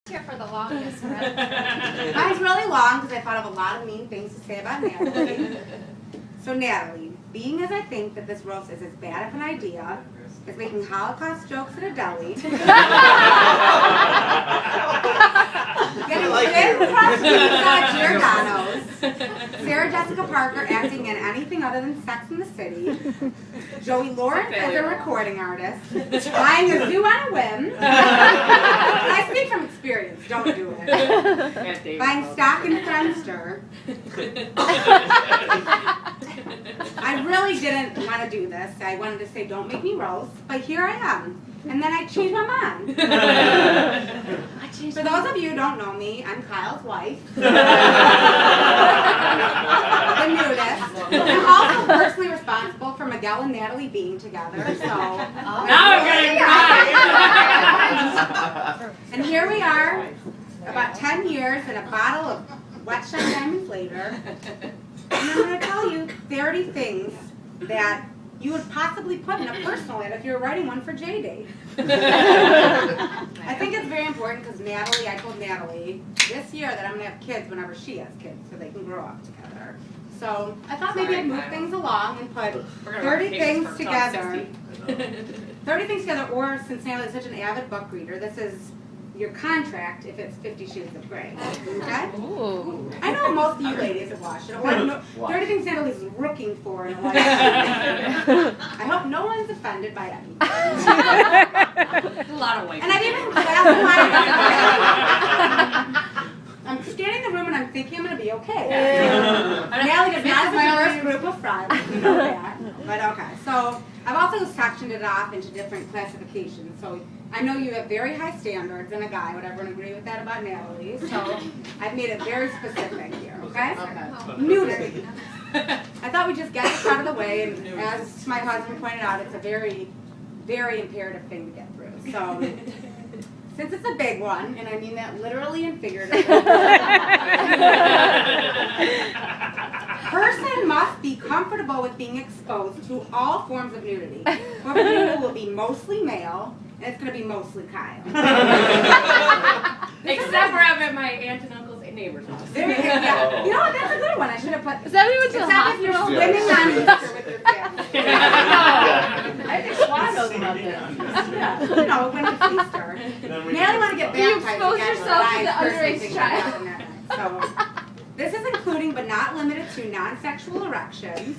Here for the longest. Right? Mine's really long because I thought of a lot of mean things to say about Natalie. So Natalie, being as I think that this roast is as bad of an idea as making Holocaust jokes at a deli, getting thin crust pizza at Giordano's, Sarah Jessica Parker acting in anything other than Sex in the City, Joey Lawrence as a recording artist, buying a zoo on a whim. I speak from experience, don't do it. Buying stock in Friendster. I really didn't want to do this. I wanted to say don't make me roast, but here I am. And then I changed my mind. For those of you who don't know me, I'm Kyle's wife. The nudist. I'm also personally responsible for Miguel and Natalie being together, so... Now I'm going to cry! And here we are, about 10 years and a bottle of Wet Shine Diamonds later. And I'm going to tell you 30 things that you would possibly put in a personal ad if you were writing one for J-Day. I think it's very important because I told Natalie this year that I'm going to have kids whenever she has kids so they can grow up together. So I thought maybe I'd move things along and put 30 things together. 30 things together, or since Natalie's such an avid book reader, this is your contract if it's 50 Shades of Grey. Okay? Ooh. I know most of you ladies have watched it. Or 30 things Natalie's looking for in a life. I hope no one's offended by anything. A lot of white. And I've even classified I'm scanning the room and I'm thinking I'm going to be okay. Natalie does not have a diverse group of friends. You know that. But okay. So I've also sectioned it off into different classifications. So I know you have very high standards, and a guy would everyone agree with that about Natalie. So I've made it very specific here, okay? Nudity. I thought we'd just get this out of the way, and as my husband pointed out, it's a very, very imperative thing to get through. So since it's a big one, and I mean that literally and figuratively, person must be comfortable with being exposed to all forms of nudity. Whoever nudity will be mostly male, and it's going to be mostly Kyle. Except for I'm at my aunt and uncle's neighbor's house. There you go. Yeah. You know what? That's a good one. I should have put. Is that when you went to the Except if you're swimming on Easter with your family. I think Schwan knows about this. Yeah. You know, when it's Easter. Natalie want to get You baptized expose again. yourself to the First underage thing child. that happened that night. So, this is including but not limited to non-sexual erections,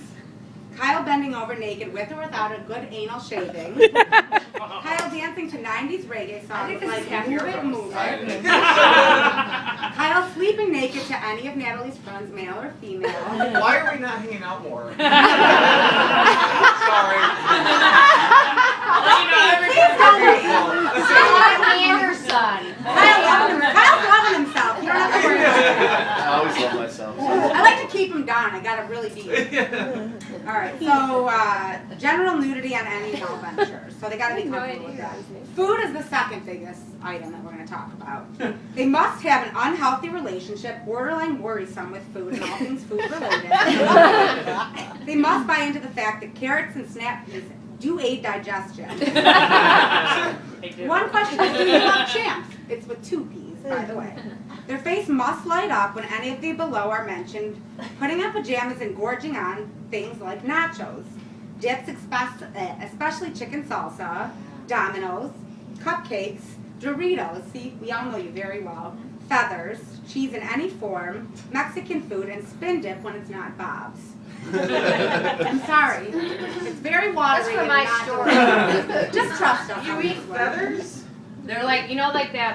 Kyle bending over naked with or without a good anal shaving, Kyle dancing to 90s reggae songs like Move It, Move It, Kyle sleeping naked to any of Natalie's friends, male or female. Why are we not hanging out more? Sorry. Please don't be. Anderson. Kyle's loving himself. You don't have to worry about it. I always love myself. I like to keep him down. I gotta really be. All right. So general nudity on any health ventures. So they gotta be comfortable with that. Food is the second biggest item that we're going to talk about. They must have an unhealthy relationship, borderline worrisome with food and all things food related. They must buy into the fact that carrots and snap peas do aid digestion. One question is, do you love champs? It's with 2 P's, by the way. Their face must light up when any of the below are mentioned, putting on pajamas and gorging on things like nachos, dips, especially chicken salsa, Domino's, cupcakes, Doritos, see, we all know you very well, feathers, cheese in any form, Mexican food, and spin dip when it's not Bob's. I'm sorry. It's very watery. That's for my and story. not just trust us. You eat feathers? They're like, you know, like that,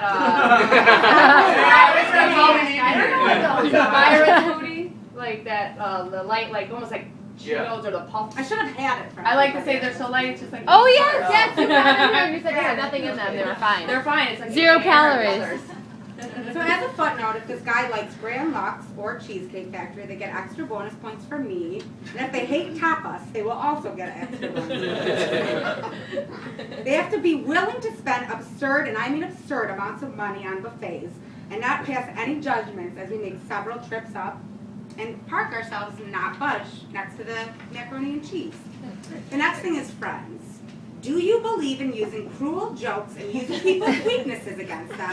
virus booty? Like that, the light, like, almost like Cheetos or the puff. I should have had it. I like to say they're so light, it's just like. Oh yes, yes, you got it. You said there had nothing in them. They were fine. They're fine. It's like 0 calories. So as a footnote, if this guy likes Grand Lux or Cheesecake Factory, they get extra bonus points for me. And if they hate tapas, they will also get extra bonus points. They have to be willing to spend absurd, and I mean absurd, amounts of money on buffets and not pass any judgments as we make several trips up and park ourselves and not budge next to the macaroni and cheese. The next thing is friends. Do you believe in using cruel jokes and using people's weaknesses against them?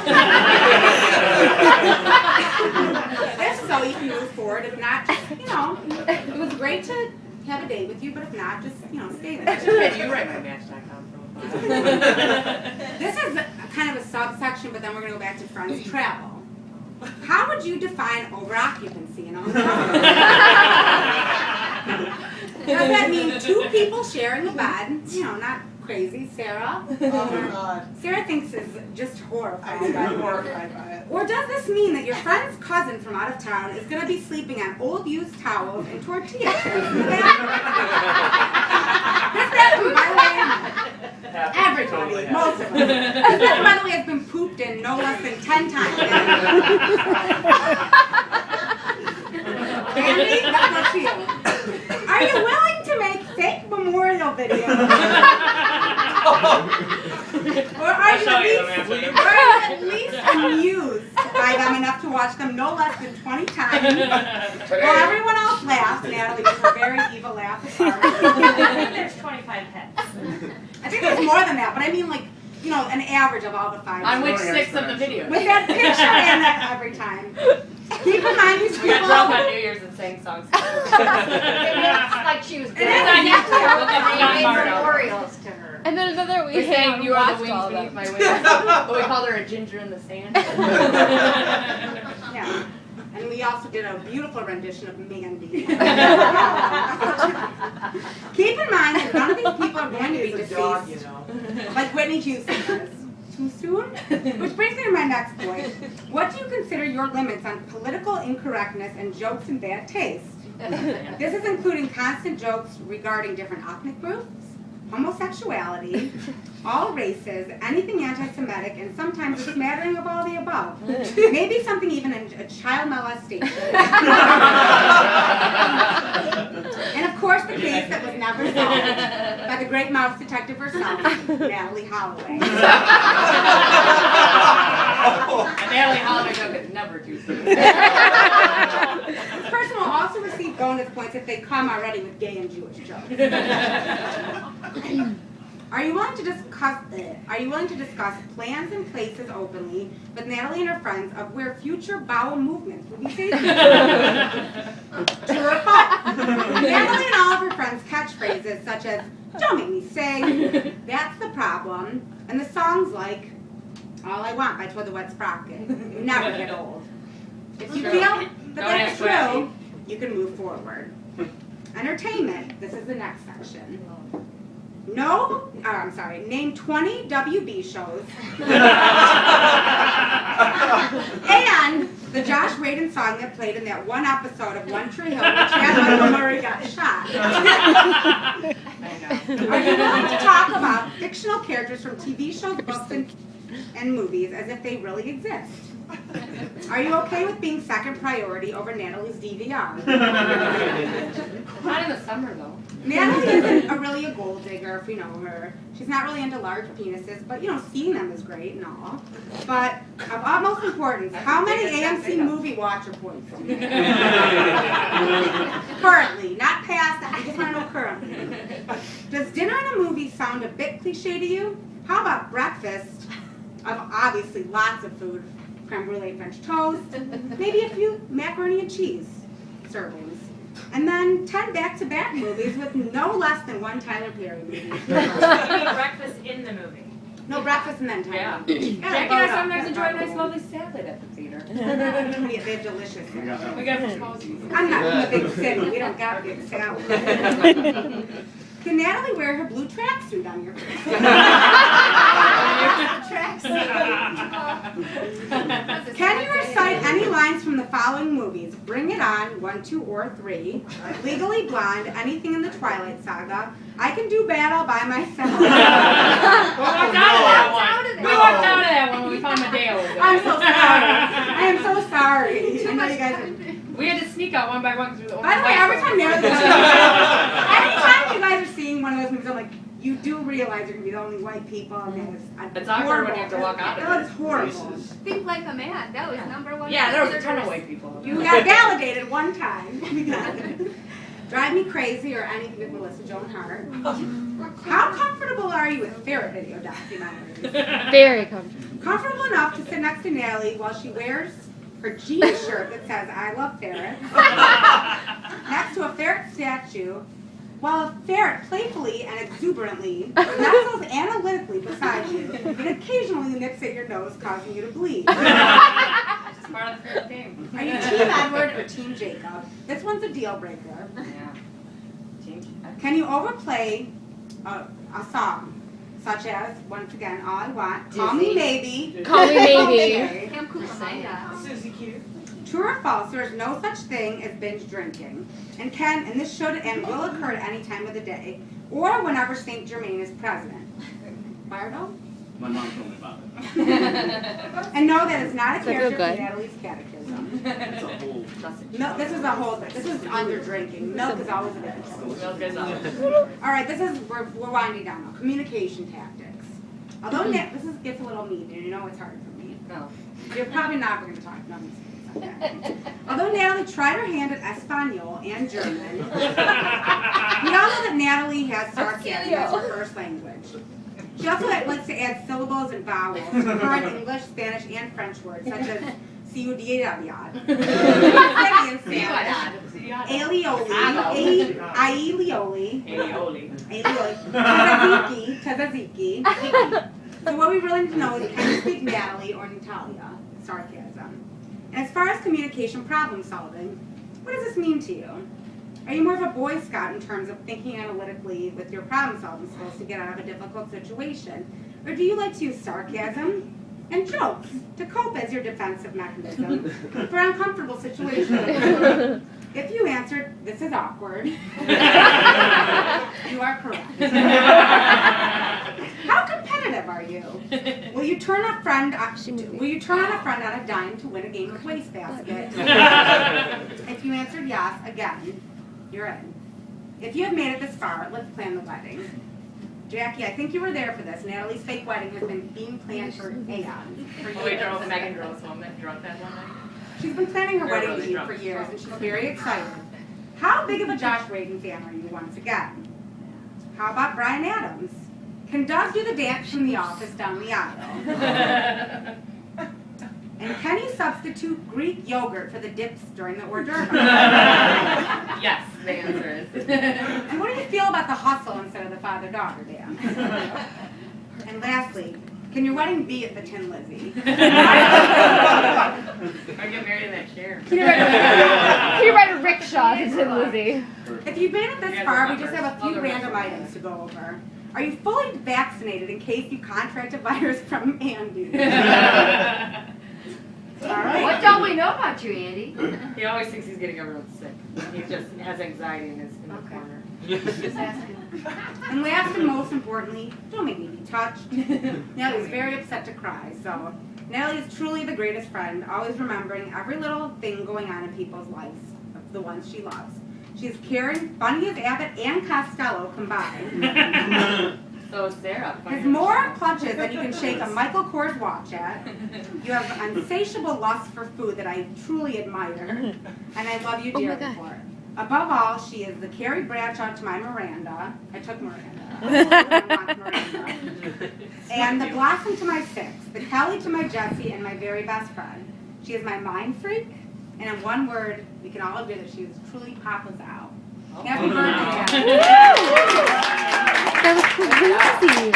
If so, you can move forward. If not, just, it was great to have a date with you, but if not, just, stay there. Can you write my Match.com profile? This is kind of a subsection, but then we're going to go back to friends travel. How would you define over-occupancy in a hotel? Does that mean 2 people sharing a bed? Not crazy. Sarah? Oh my God. Sarah thinks is just horrified. I'm horrified by it. Or does this mean that your friend's cousin from out of town is going to be sleeping on old used towels and tortilla chips? This bathroom, by the way, everybody, most of us. This bathroom, by the way, has been pooped in no less than 10 times. Andy, that's what you. Are you willing to make fake memorial videos? Or are you at least amused by them enough to watch them no less than 20 times? While everyone else laughs, Natalie with her very evil laugh. I think there's 25 hits. I think there's more than that, but I mean an average of all the 5. On which 6 of the videos? With that picture in that every time. Keep in mind these We got people. drunk on New Year's and sang songs. It looks like she was It dead. is I on made YouTube. memorials to her. And then another week, We sang You Are the watched all Wings of Beneath them. My Wings. But we called her a ginger in the sand. Yeah. And we also did a beautiful rendition of Mandy. Keep in mind that none of these people are going to be It's a dog, deceased. you know. Like Whitney Houston says. Too soon? Which brings me to my next point. What do you consider your limits on political incorrectness and jokes in bad taste? This is including constant jokes regarding different ethnic groups, homosexuality, all races, anything anti-Semitic, and sometimes a smattering of all the above. Maybe something even in a child molestation. And of course the case that was never solved by the great mouse detective herself, Natalie Holloway. And Natalie Holloway joke is never too soon. This person will also receive bonus points if they come already with gay and Jewish jokes. Are you willing to discuss plans and places openly with Natalie and her friends of where future bowel movements will be safe? True or false? Natalie and all of her friends' catchphrases such as "Don't make me sing," "That's the problem," and the songs like "All I Want" by Toad the Wet Sprocket never get old. If you feel that that's true, you can move forward. Entertainment. This is the next section. Name 20 WB shows. And the Josh Radin song that played in that one episode of One Tree Hill where Chad Michael Murray got shot. Are you willing to talk about fictional characters from TV shows, books, and movies as if they really exist? Are you okay with being second priority over Natalie's DVR? Not in the summer though. Natalie isn't really a gold digger if we know her. She's not really into large penises, but seeing them is great and all. But of utmost importance, how many AMC movie watcher points do you have? Currently, not past, I just want to know currently. Does dinner and a movie sound a bit cliche to you? How about breakfast of obviously lots of food? Creme brulee, French toast, maybe a few macaroni and cheese servings. And then 10 back-to-back movies with no less than one Tyler Perry movie. Breakfast in the movie. No breakfast and then Yeah. Tyler. Jackie and I sometimes enjoy a nice lovely salad at the theater. Yeah, they're delicious. We got fish cozies. I'm not from a big city. We don't got big salad. Can Natalie wear her blue tracksuit on your face? Can you recite any lines from the following movies? Bring It On, 1, 2, or 3. Legally Blonde, anything in the Twilight Saga. I Can Do Bad All By Myself. We walked out of that one. We walked out of that one when we found Medea over there. I'm so sorry. I am so sorry. I know you guys are... We had to sneak out one by one through the open By the way, mic. every time you guys are seeing one of those movies, I'm like, you do realize you're going to be the only white people, and It's awkward when you have to walk out of it. It's horrible. Think Like a Man. That was #1. Yeah, there was a ton of white people. You got validated one time. We got it. Drive Me Crazy or anything with Melissa Joan Hart. How comfortable are you with ferret video documentaries? Very comfortable. Comfortable enough to sit next to Natalie while she wears her jeans shirt that says, I love ferrets, next to a ferret statue, while a ferret playfully and exuberantly nestles analytically beside you and occasionally nips at your nose, causing you to bleed. It's just part of the first game. Are you Team Edward or Team Jacob? This one's a deal breaker. Yeah. Can you overplay a song, such as, once again, All I Want, Call Me Maybe. Call Me Maybe. Okay. Cam Kukumaya. Susie Q. True or false, there is no such thing as binge drinking, and this should and will occur at any time of the day, or whenever St. Germain is president. Bardo? My mom told me about it. And no, that is not a Does that feel character good? from Natalie's catechism. It's a whole. No, this is a whole, this is under drinking. Milk is always available. Milk is All right, this is, we're winding down now. Communication tactics. Although this gets a little mean, and you know it's hard for me. No. You're probably not going to talk. No, I'm just kidding. Okay. Although Natalie tried her hand at Espanol and German, we all know that Natalie has sarcasm as her first language. She also likes to add syllables and vowels to current English, Spanish, and French words, such as ciudad, in Spanish, alioli, aileoli, tazaziki. So what we really need to know is, can you speak Natalie or Natalia? Sarcasm. And as far as communication problem solving, what does this mean to you? Are you more of a Boy Scout in terms of thinking analytically with your problem solving skills to get out of a difficult situation? Or do you like to use sarcasm and jokes to cope as your defensive mechanism for uncomfortable situations? If you answered, this is awkward, you are correct. How competitive are you? Will you turn on a friend on a dime to win a game of wastebasket? If you answered yes, again, you're in. If you have made it this far, let's plan the wedding. Jackie, I think you were there for this. Natalie's fake wedding has been being planned for aeons. Oh, wait, girls, Megan drunk that one night. She's been planning her They're wedding really eve drunk. for years, and she's very excited. How big of a Josh Radin fan are you once again? How about Brian Adams? Can Doug do the dance from The Office down the aisle? And can you substitute Greek yogurt for the dips during the hors d'oeuvre? Yes, the answer is. And what do you feel about the hustle instead of the father-daughter dance? And lastly, can your wedding be at the Tin Lizzie? Or get married in that chair. Can you ride a rickshaw to Tin Lizzie? If you've made it this far, we just have a few random items to go over. Are you fully vaccinated in case you contract a virus from Andy? All right. What don't we know about you, Andy? He always thinks he's getting everyone sick. He just has anxiety in the Okay. corner. Just asking. And last and most importantly, don't make me be touched. Natalie's very upset to cry, so Natalie is truly the greatest friend, always remembering every little thing going on in people's lives, the ones she loves. She's caring, funny as Abbott and Costello combined. So is Sarah. Has more clutches than you can shake a Michael Kors watch at. You have insatiable lust for food that I truly admire, and I love you dearly for it. Above all, she is the Carrie Bradshaw to my Miranda. I took Miranda. I want Miranda. And the Blossom to my Six, the Kelly to my Jessie, and my very best friend. She is my mind freak, and in one word, we can all agree that she is truly Papa's out. Happy birthday, Jessie. That was crazy.